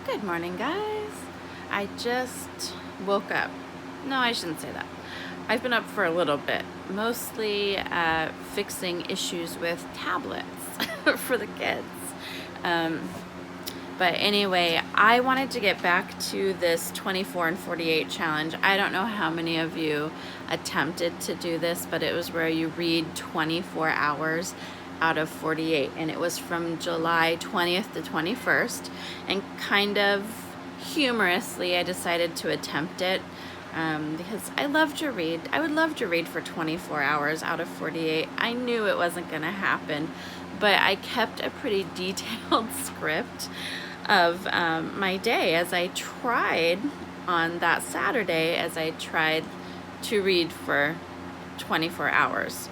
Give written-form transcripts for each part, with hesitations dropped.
Good morning, guys. I just woke up. No, I shouldn't say that. I've been up for a little bit, mostly fixing issues with tablets for the kids. But anyway, I wanted to get back to this 24 and 48 challenge. I don't know how many of you attempted to do this, but it was where you read 24 hours out of 48, and it was from July 20th to 21st, and kind of humorously I decided to attempt it because I love to read. I would love to read for 24 hours out of 48. I knew it wasn't going to happen, but I kept a pretty detailed script of my day as I tried on that Saturday, as I tried to read for 24 hours.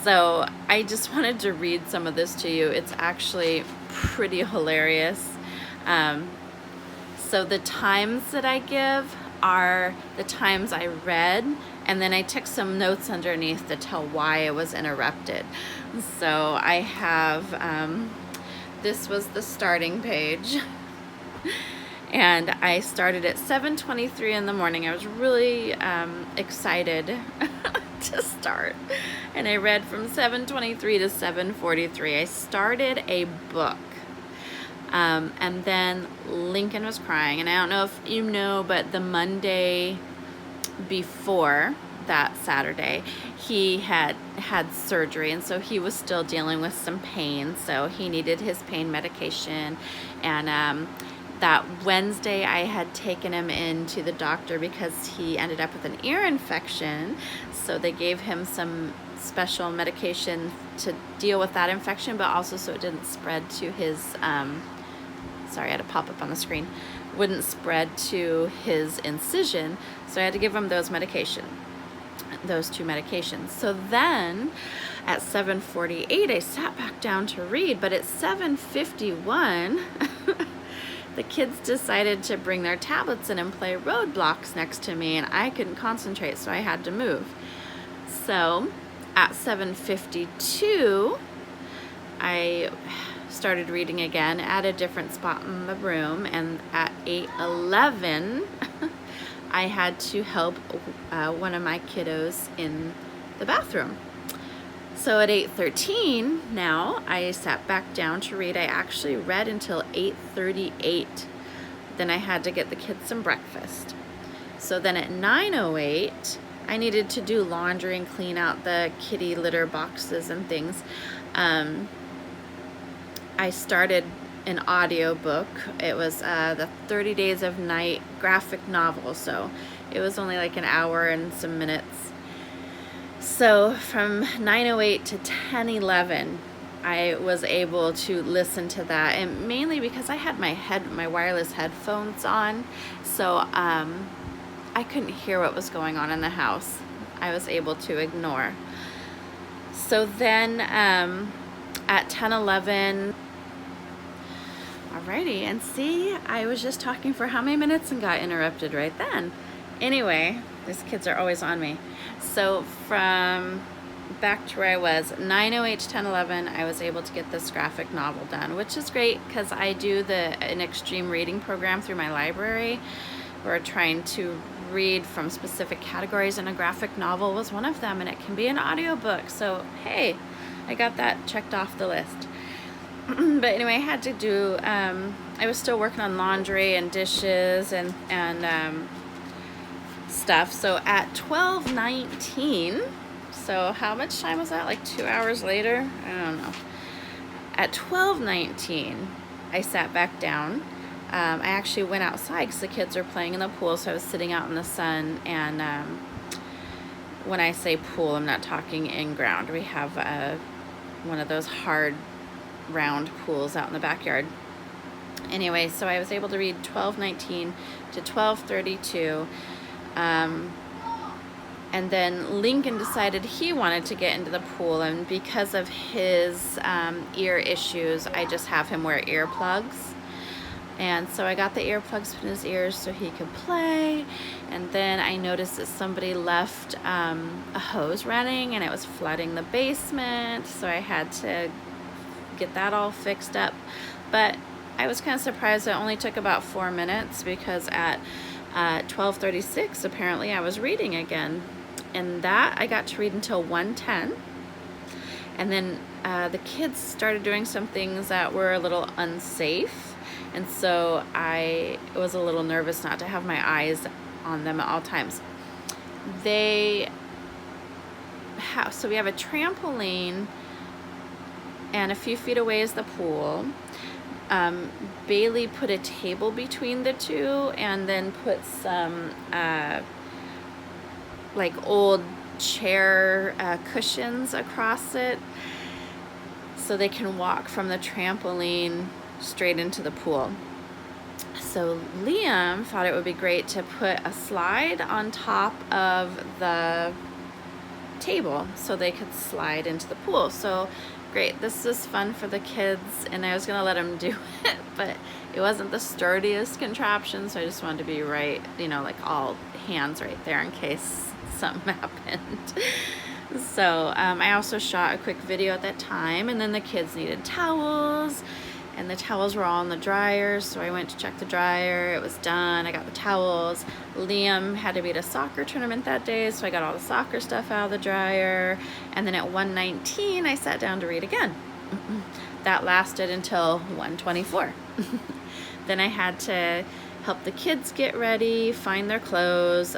So I just wanted to read some of this to you. It's actually pretty hilarious. So the times that I give are the times I read, and then I took some notes underneath to tell why it was interrupted. So I have, this was the starting page. And I started at 7:23 in the morning. I was really excited to start. And I read from 7:23 to 7:43. I started a book. And then Lincoln was crying. And I don't know if you know, but the Monday before that Saturday, he had surgery, and so he was still dealing with some pain. So he needed his pain medication. And that Wednesday I had taken him into the doctor because he ended up with an ear infection. So they gave him some special medication to deal with that infection, but also so it didn't spread to his, sorry, I had a pop-up on the screen, wouldn't spread to his incision. So I had to give him those two medications. So then at 7:48, I sat back down to read, but at 7:51, the kids decided to bring their tablets in and play Roblox next to me, and I couldn't concentrate, so I had to move. So at 7:52, I started reading again at a different spot in the room, and at 8:11, I had to help one of my kiddos in the bathroom. So at 8:13 now, I sat back down to read. I actually read until 8:38. Then I had to get the kids some breakfast. So then at 9:08, I needed to do laundry and clean out the kitty litter boxes and things. I started an audiobook. It was the 30 Days of Night graphic novel. So it was only like an hour and some minutes. So from 9:08 to 10:11, I was able to listen to that, and mainly because I had my wireless headphones on, so I couldn't hear what was going on in the house. I was able to ignore. So then at 10:11, alrighty, and see, I was just talking for how many minutes and got interrupted right then. Anyway, these kids are always on me. So from back to where I was, 9:08 to 10:11, I was able to get this graphic novel done, which is great because I do an extreme reading program through my library. We're trying to read from specific categories, and a graphic novel was one of them, and it can be an audiobook. So hey, I got that checked off the list. But anyway, I had to do, I was still working on laundry and dishes and stuff. So at 12:19, so how much time was that? Like 2 hours later? I don't know. At 12:19, I sat back down. I actually went outside because the kids were playing in the pool, so I was sitting out in the sun. And when I say pool, I'm not talking in ground. We have one of those hard round pools out in the backyard. Anyway, so I was able to read 12:19 to 12:32. And then Lincoln decided he wanted to get into the pool, and because of his ear issues, I just have him wear earplugs. And so I got the earplugs put in his ears so he could play. And then I noticed that somebody left a hose running, and it was flooding the basement, so I had to get that all fixed up. But I was kind of surprised it only took about 4 minutes, because at 12:36 apparently I was reading again, and that I got to read until 1:10, and then the kids started doing some things that were a little unsafe, and so I was a little nervous not to have my eyes on them at all times. So we have a trampoline, and a few feet away is the pool. Bailey put a table between the two, and then put some like old chair cushions across it, so they can walk from the trampoline straight into the pool. So Liam thought it would be great to put a slide on top of the table so they could slide into the pool. So great, this was fun for the kids, and I was gonna let them do it, but it wasn't the sturdiest contraption, so I just wanted to be right, you know, like all hands right there in case something happened. So I also shot a quick video at that time, and then the kids needed towels, and the towels were all in the dryer, so I went to check the dryer. It was done. I got the towels. Liam had to be at a soccer tournament that day, so I got all the soccer stuff out of the dryer, and then at 1:19 I sat down to read again. That lasted until 1:24. Then I had to help the kids get ready, find their clothes.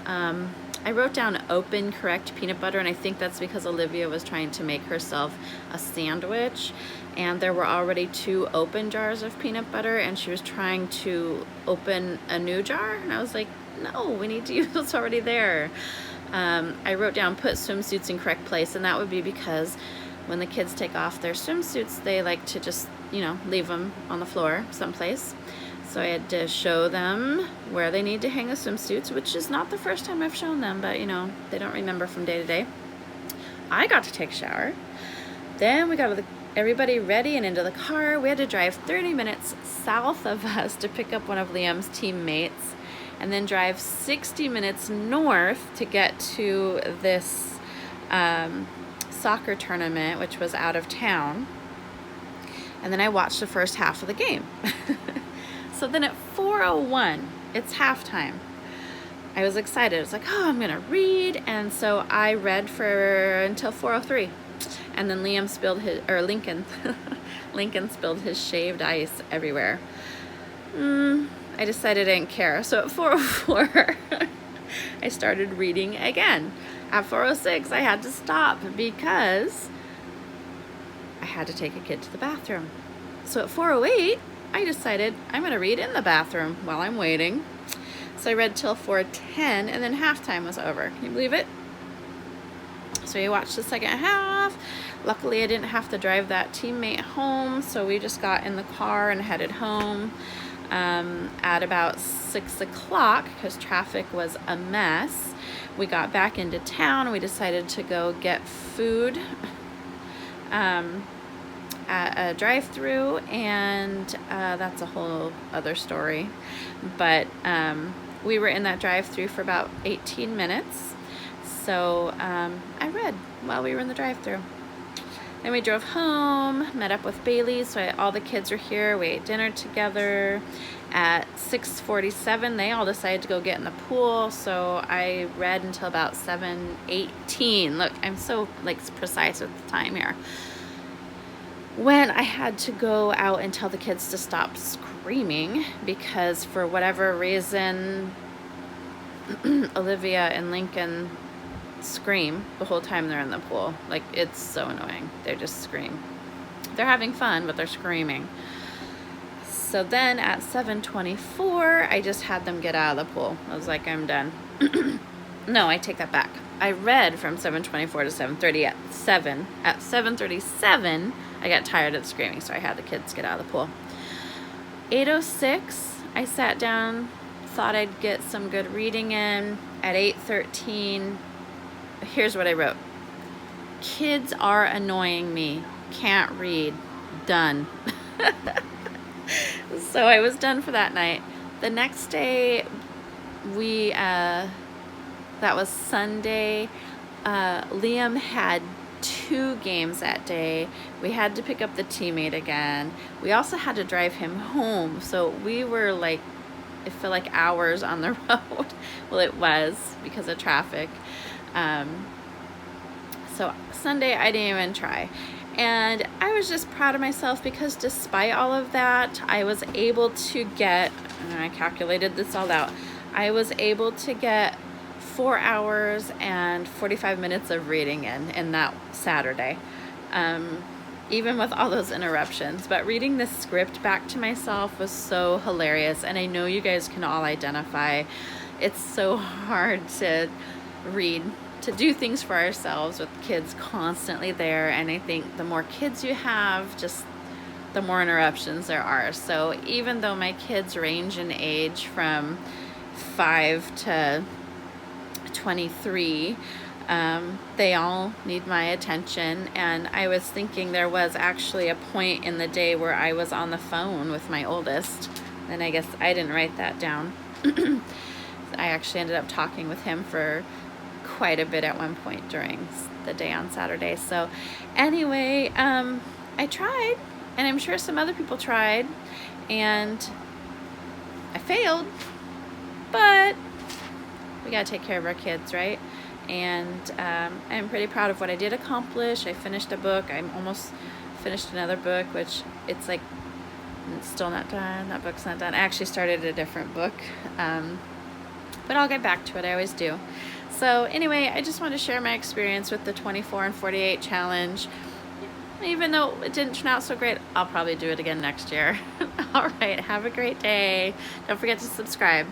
I wrote down open correct peanut butter, and I think that's because Olivia was trying to make herself a sandwich, and there were already 2 open jars of peanut butter, and she was trying to open a new jar, and I was like, no, we need to use what's already there. I wrote down put swimsuits in correct place, and that would be because when the kids take off their swimsuits, they like to just, you know, leave them on the floor someplace. So I had to show them where they need to hang the swimsuits, which is not the first time I've shown them, but you know, they don't remember from day to day. I got to take a shower. Then we got everybody ready and into the car. We had to drive 30 minutes south of us to pick up one of Liam's teammates, and then drive 60 minutes north to get to this soccer tournament, which was out of town. And then I watched the first half of the game. So then at 4:01, it's halftime. I was excited. I was like, oh, I'm gonna read. And so I read until 4:03. And then Lincoln spilled his shaved ice everywhere. I decided I didn't care. So at 4:04, I started reading again. At 4:06, I had to stop because I had to take a kid to the bathroom. So at 4:08, I decided I'm going to read in the bathroom while I'm waiting. So I read till 4:10, and then halftime was over. Can you believe it? So we watched the second half. Luckily, I didn't have to drive that teammate home, so we just got in the car and headed home at about 6 o'clock because traffic was a mess. We got back into town. We decided to go get food at a drive-thru, and that's a whole other story. But we were in that drive-thru for about 18 minutes. So I read while we were in the drive-thru. Then we drove home, met up with Bailey, so all the kids were here. We ate dinner together. At 6:47, they all decided to go get in the pool, so I read until about 7:18. Look, I'm so precise with the time here. When I had to go out and tell the kids to stop screaming because for whatever reason, Olivia and Lincoln scream the whole time they're in the pool. Like, it's so annoying. They just scream. They're having fun, but they're screaming. So then at 7:24, I just had them get out of the pool. I was like, I'm done. No, I take that back. I read from 7:24 to 7:30. At 7:37, I got tired of the screaming, so I had the kids get out of the pool. 8:06, I sat down, thought I'd get some good reading in. At 8:13, here's what I wrote. Kids are annoying me. Can't read. Done. So I was done for that night. The next day, that was Sunday, Liam had 2 games that day. We had to pick up the teammate again. We also had to drive him home. So we were like, it felt like hours on the road. Well, it was because of traffic. So Sunday I didn't even try. And I was just proud of myself because despite all of that, I was able to get, and I calculated this all out, I was able to get 4 hours and 45 minutes of reading in that Saturday, even with all those interruptions. But reading the script back to myself was so hilarious, and I know you guys can all identify. It's so hard to read, to do things for ourselves with kids constantly there, and I think the more kids you have, just the more interruptions there are. So even though my kids range in age from 5 to 23, they all need my attention. And I was thinking there was actually a point in the day where I was on the phone with my oldest, and I guess I didn't write that down. I actually ended up talking with him for quite a bit at one point during the day on Saturday. So anyway, I tried, and I'm sure some other people tried, and I failed, but we gotta take care of our kids, right? And I'm pretty proud of what I did accomplish. I finished a book. I'm almost finished another book, which it's like, it's still not done. That book's not done. I actually started a different book, but I'll get back to it. I always do. So anyway, I just wanted to share my experience with the 24 and 48 challenge. Even though it didn't turn out so great, I'll probably do it again next year. All right, have a great day. Don't forget to subscribe.